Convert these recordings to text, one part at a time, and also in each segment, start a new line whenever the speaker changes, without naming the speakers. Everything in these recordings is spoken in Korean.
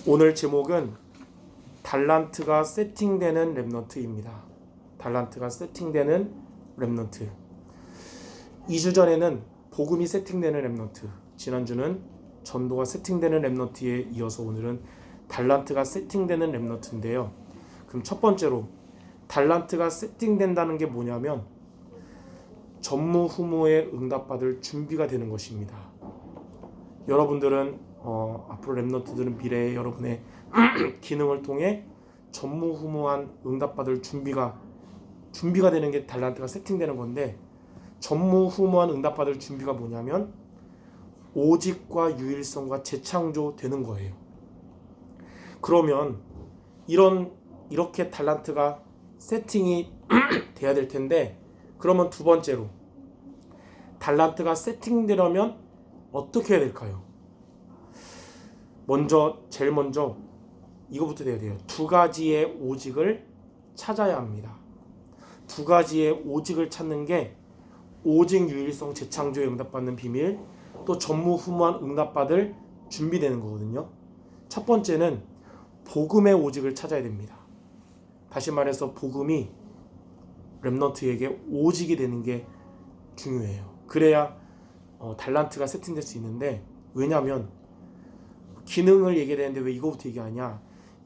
오늘 제목은 달란트가 세팅되는 렘넌트입니다. 달란트가 세팅되는 렘넌트. 2주 전에는 복음이 세팅되는 렘넌트, 지난주는 전도가 세팅되는 렘넌트에 이어서 오늘은 달란트가 세팅되는 렘넌트인데요. 그럼 첫 번째로 달란트가 세팅된다는 게 뭐냐면 전무후무에 응답받을 준비가 되는 것입니다. 여러분들은 앞으로 렘넌트들은 미래에 여러분의 기능을 통해 전무후무한 응답받을 준비가 되는 게 달란트가 세팅되는 건데, 전무후무한 응답받을 준비가 뭐냐면 오직과 유일성과 재창조 되는 거예요. 그러면 이렇게 달란트가 세팅이 돼야 될 텐데, 그러면 두 번째로 달란트가 세팅되려면 어떻게 해야 될까요? 제일 먼저 이거부터 돼야 돼요. 두 가지의 오직을 찾아야 합니다. 두 가지의 오직을 찾는 게 오직, 유일성, 재창조에 응답받는 비밀, 또 전무후무한 응답받을 준비되는 거거든요. 첫 번째는 복음의 오직을 찾아야 됩니다. 다시 말해서 복음이 렘넌트에게 오직이 되는 게 중요해요. 그래야 달란트가 세팅될 수 있는데, 왜냐하면 기능을 얘기해야 되는데 왜 이거부터 얘기하냐,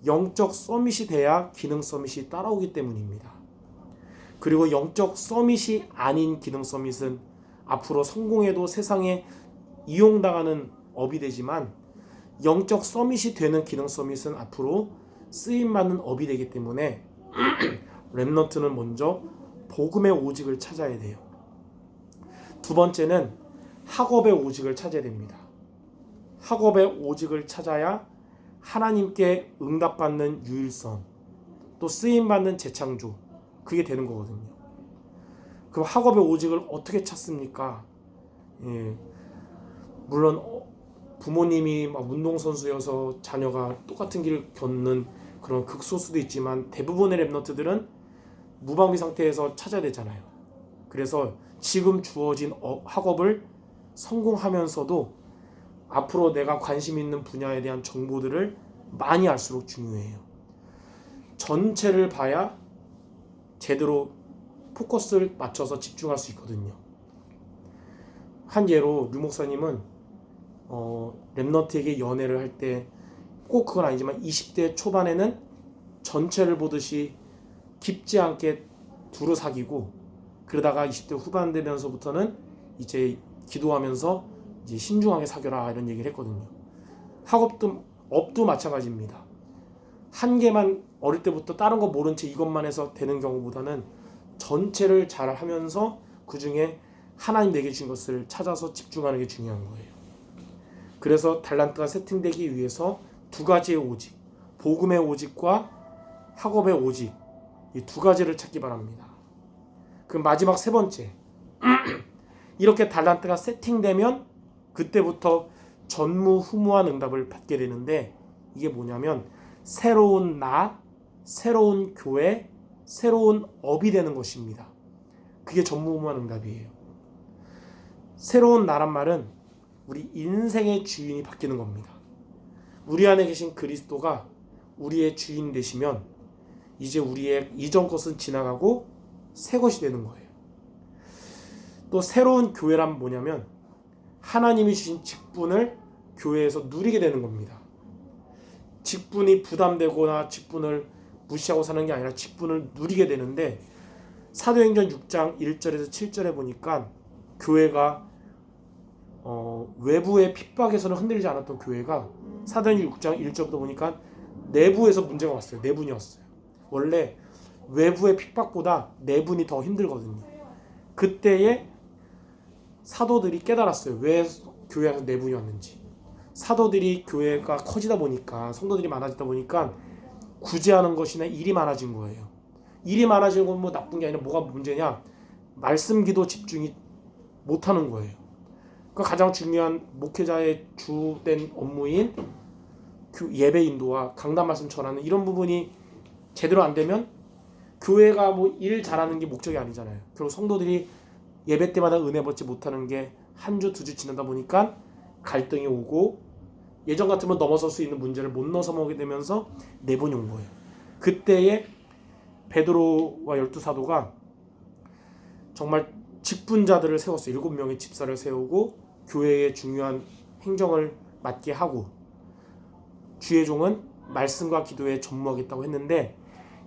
영적 서밋이 돼야 기능 서밋이 따라오기 때문입니다. 그리고 영적 서밋이 아닌 기능 서밋은 앞으로 성공해도 세상에 이용당하는 업이 되지만, 영적 서밋이 되는 기능 서밋은 앞으로 쓰임받는 업이 되기 때문에 렘넌트는 먼저 복음의 오직을 찾아야 돼요. 두 번째는 학업의 오직을 찾아야 됩니다. 학업의 오직을 찾아야 하나님께 응답받는 유일성, 또 쓰임받는 재창조, 그게 되는 거거든요. 그럼 학업의 오직을 어떻게 찾습니까? 물론 부모님이 막 운동선수여서 자녀가 똑같은 길을 걷는 그런 극소수도 있지만, 대부분의 렘넌트들은 무방비 상태에서 찾아야 되잖아요. 그래서 지금 주어진 학업을 성공하면서도 앞으로 내가 관심 있는 분야에 대한 정보들을 많이 알수록 중요해요. 전체를 봐야 제대로 포커스를 맞춰서 집중할 수 있거든요. 한 예로 류 목사님은 렘넌트에게 연애를 할 때 꼭 그건 아니지만 20대 초반에는 전체를 보듯이 깊지 않게 두루 사귀고, 그러다가 20대 후반 되면서부터는 이제 기도하면서 이제 신중하게 사귀라, 이런 얘기를 했거든요. 업도 마찬가지입니다. 한 개만 어릴 때부터 다른 거 모른 채 이것만 해서 되는 경우보다는 전체를 잘 하면서 그 중에 하나님 내게 주신 것을 찾아서 집중하는 게 중요한 거예요. 그래서 달란트가 세팅되기 위해서 두 가지의 오직, 복음의 오직과 학업의 오직, 이 두 가지를 찾기 바랍니다. 그럼 마지막 세 번째, 이렇게 달란트가 세팅되면 그때부터 전무후무한 응답을 받게 되는데, 이게 뭐냐면 새로운 나, 새로운 교회, 새로운 업이 되는 것입니다. 그게 전무후무한 응답이에요. 새로운 나란 말은 우리 인생의 주인이 바뀌는 겁니다. 우리 안에 계신 그리스도가 우리의 주인 되시면 이제 우리의 이전 것은 지나가고 새 것이 되는 거예요. 또 새로운 교회란 뭐냐면 하나님이 주신 직분을 교회에서 누리게 되는 겁니다. 직분이 부담되거나 직분을 무시하고 사는 게 아니라 직분을 누리게 되는데, 사도행전 6장 1절에서 7절에 보니까 교회가 외부의 핍박에서는 흔들리지 않았던 교회가 사도행전 6장 1절부터 보니까 내부에서 문제가 왔어요. 내분이었어요. 원래 외부의 핍박보다 내분이 더 힘들거든요. 그때에 사도들이 깨달았어요. 왜 교회 안에서 내분이 왔는지. 사도들이 교회가 커지다 보니까, 성도들이 많아지다 보니까 구제하는 것이나 일이 많아진 거예요. 일이 많아지는 건 뭐 나쁜 게 아니라 뭐가 문제냐, 말씀 기도 집중이 못하는 거예요. 그 가장 중요한 목회자의 주된 업무인 예배 인도와 강단 말씀 전하는 이런 부분이 제대로 안 되면 교회가 뭐 일 잘하는 게 목적이 아니잖아요. 결국 성도들이 예배 때마다 은혜 받지 못하는 게 한 주, 두 주 지나다 보니까 갈등이 오고 예전 같으면 넘어설 수 있는 문제를 못 넘어서게 되면서 내분이 온 거예요. 그때에 베드로와 12사도가 정말 직분자들을 세웠어요. 7명의 집사를 세우고 교회의 중요한 행정을 맡게 하고 주의 종은 말씀과 기도에 전무하겠다고 했는데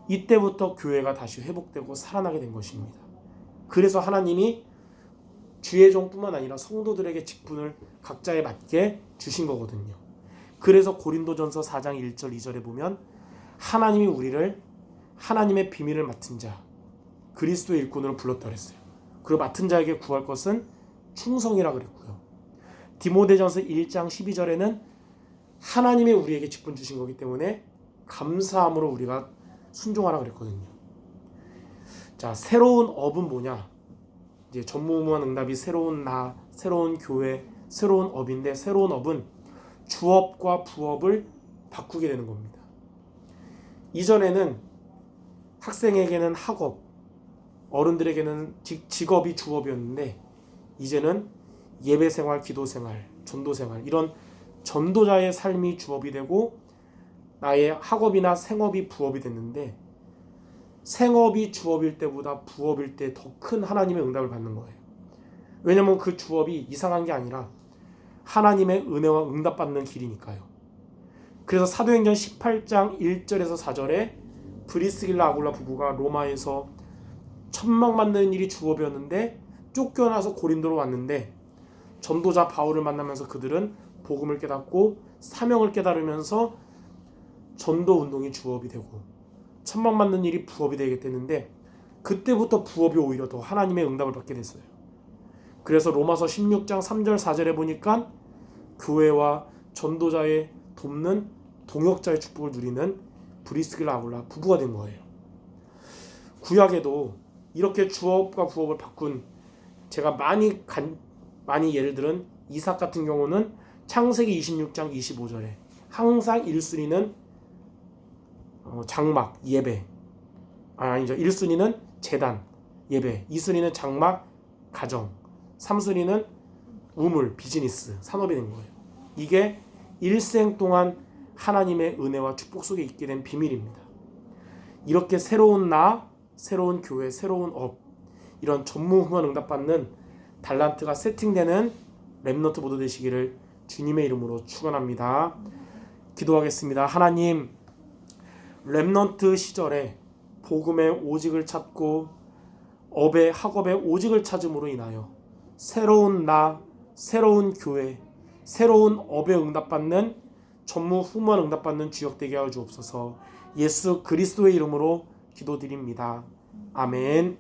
이때부터 교회가 다시 회복되고 살아나게 된 것입니다. 그래서 하나님이 주의 종뿐만 아니라 성도들에게 직분을 각자에 맞게 주신 거거든요. 그래서 고린도전서 4장 1절 2절에 보면 하나님이 우리를 하나님의 비밀을 맡은 자 그리스도의 일꾼으로 불렀다 그랬어요. 그리고 맡은 자에게 구할 것은 충성이라 그랬고요. 디모데전서 1장 12절에는 하나님이 우리에게 직분 주신 거기 때문에 감사함으로 우리가 순종하라 그랬거든요. 자, 새로운 업은 뭐냐? 이제 전무후무한 응답이 새로운 나, 새로운 교회, 새로운 업인데 새로운 업은 주업과 부업을 바꾸게 되는 겁니다. 이전에는 학생에게는 학업, 어른들에게는 직업이 주업이었는데 이제는 예배생활, 기도생활, 전도생활 이런 전도자의 삶이 주업이 되고 나의 학업이나 생업이 부업이 됐는데 생업이 주업일 때보다 부업일 때 더 큰 하나님의 응답을 받는 거예요. 왜냐하면 그 주업이 이상한 게 아니라 하나님의 은혜와 응답받는 길이니까요. 그래서 사도행전 18장 1절에서 4절에 브리스길라 아굴라 부부가 로마에서 천막 만드는 일이 주업이었는데 쫓겨나서 고린도로 왔는데 전도자 바울을 만나면서 그들은 복음을 깨닫고 사명을 깨달으면서 전도 운동이 주업이 되고 천막 만드는 일이 부업이 되겠다는데 그때부터 부업이 오히려 더 하나님의 응답을 받게 됐어요. 그래서 로마서 16장 3절 4절에 보니까 교회와 전도자의 돕는 동역자의 축복을 누리는 브리스길라 아굴라 부부가 된 거예요. 구약에도 이렇게 주업과 부업을 바꾼 제가 많이 예를 들은 이삭 같은 경우는 창세기 26장 25절에 항상 1순위는 장막 예배 아니죠. 1순위는 제단 예배, 2순위는 장막 가정, 3순위는 우물 비즈니스 산업이 된 거예요. 이게 일생 동안 하나님의 은혜와 축복 속에 있게 된 비밀입니다. 이렇게 새로운 나, 새로운 교회, 새로운 업 이런 전무후무한 응답받는 달란트가 세팅되는 렘넌트 모두 되시기를 주님의 이름으로 축원합니다. 기도하겠습니다. 하나님, 렘넌트 시절에 복음의 오직을 찾고 업의 학업의 오직을 찾음으로 인하여 새로운 나, 새로운 교회, 새로운 업에 응답받는 전무후무한 응답받는 주역되게 하여 주옵소서. 예수 그리스도의 이름으로 기도드립니다. 아멘.